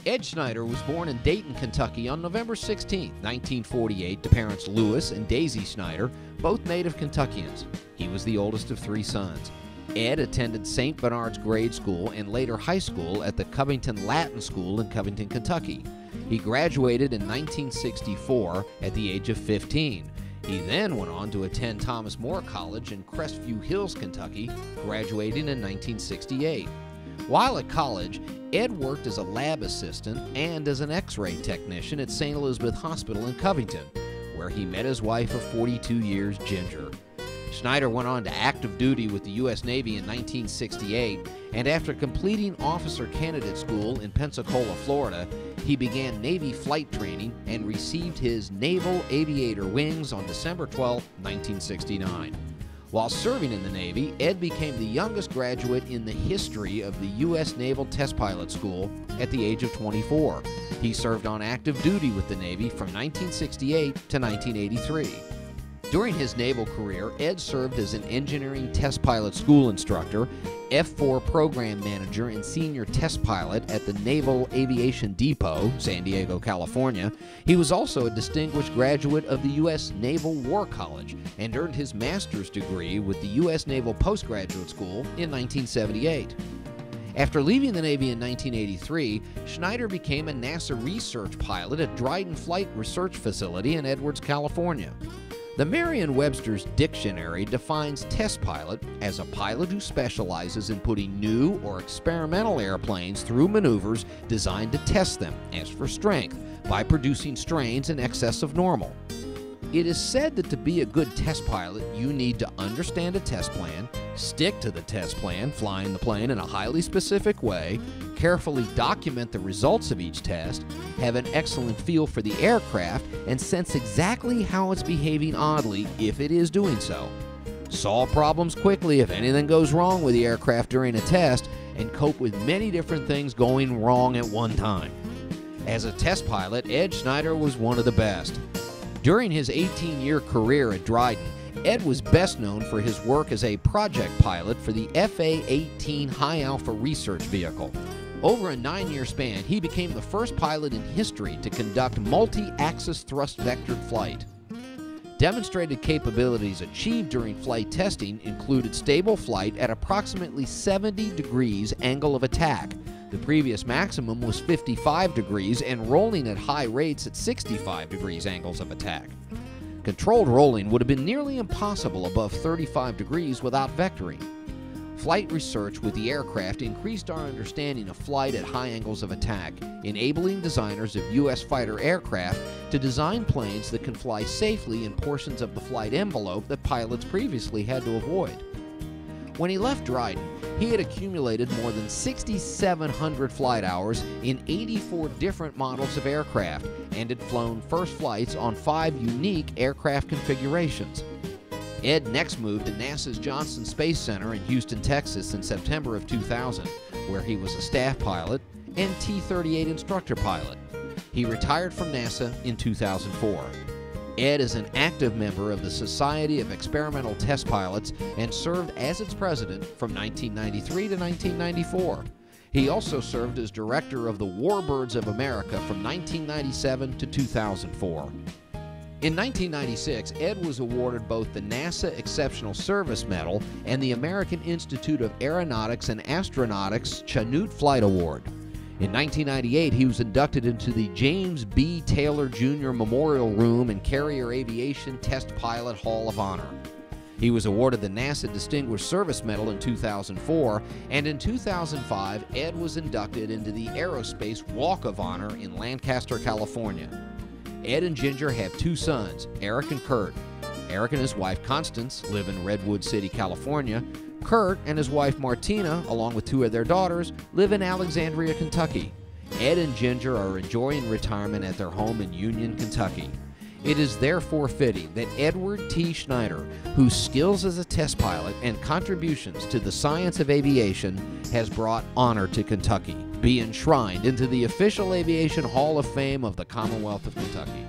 Ed Schneider was born in Dayton, Kentucky on November 16, 1948 to parents Louis and Daisy Schneider, both native Kentuckians. He was the oldest of three sons. Ed attended St. Bernard's Grade School and later high school at the Covington Latin School in Covington, Kentucky. He graduated in 1964 at the age of 15. He then went on to attend Thomas More College in Crestview Hills, Kentucky, graduating in 1968. While at college, Ed worked as a lab assistant and as an X-ray technician at St. Elizabeth Hospital in Covington, where he met his wife of 42 years, Ginger. Schneider went on to active duty with the U.S. Navy in 1968, and after completing officer candidate school in Pensacola, Florida, he began Navy flight training and received his Naval Aviator wings on December 12, 1969. While serving in the Navy, Ed became the youngest graduate in the history of the U.S. Naval Test Pilot School at the age of 24. He served on active duty with the Navy from 1968 to 1983. During his naval career, Ed served as an engineering test pilot school instructor, F-4 program manager, and senior test pilot at the Naval Aviation Depot, San Diego, California. He was also a distinguished graduate of the U.S. Naval War College and earned his master's degree with the U.S. Naval Postgraduate School in 1978. After leaving the Navy in 1983, Schneider became a NASA research pilot at Dryden Flight Research Facility in Edwards, California. The Merriam-Webster's Dictionary defines test pilot as a pilot who specializes in putting new or experimental airplanes through maneuvers designed to test them, as for strength, by producing strains in excess of normal. It is said that to be a good test pilot, you need to understand a test plan, stick to the test plan, flying the plane in a highly specific way, carefully document the results of each test, have an excellent feel for the aircraft, and sense exactly how it's behaving oddly if it is doing so. Solve problems quickly if anything goes wrong with the aircraft during a test, and cope with many different things going wrong at one time. As a test pilot, Ed Schneider was one of the best. During his 18-year career at Dryden, Ed was best known for his work as a project pilot for the FA-18 High Alpha research vehicle. Over a 9-year span, he became the first pilot in history to conduct multi-axis thrust vectored flight. Demonstrated capabilities achieved during flight testing included stable flight at approximately 70 degrees angle of attack. The previous maximum was 55 degrees and rolling at high rates at 65 degrees angles of attack. Controlled rolling would have been nearly impossible above 35 degrees without vectoring. Flight research with the aircraft increased our understanding of flight at high angles of attack, enabling designers of U.S. fighter aircraft to design planes that can fly safely in portions of the flight envelope that pilots previously had to avoid. When he left Dryden, he had accumulated more than 6,700 flight hours in 84 different models of aircraft and had flown first flights on 5 unique aircraft configurations. Ed next moved to NASA's Johnson Space Center in Houston, Texas in September of 2000, where he was a staff pilot and T-38 instructor pilot. He retired from NASA in 2004. Ed is an active member of the Society of Experimental Test Pilots and served as its president from 1993 to 1994. He also served as director of the Warbirds of America from 1997 to 2004. In 1996, Ed was awarded both the NASA Exceptional Service Medal and the American Institute of Aeronautics and Astronautics Chanute Flight Award. In 1998, he was inducted into the James B. Taylor Jr. Memorial Room and Carrier Aviation Test Pilot Hall of Honor. He was awarded the NASA Distinguished Service Medal in 2004, and in 2005, Ed was inducted into the Aerospace Walk of Honor in Lancaster, California. Ed and Ginger have 2 sons, Eric and Kurt. Eric and his wife Constance live in Redwood City, California. Kurt and his wife Martina, along with 2 of their daughters, live in Alexandria, Kentucky. Ed and Ginger are enjoying retirement at their home in Union, Kentucky. It is therefore fitting that Edward T. Schneider, whose skills as a test pilot and contributions to the science of aviation has brought honor to Kentucky, be enshrined into the official Aviation Hall of Fame of the Commonwealth of Kentucky.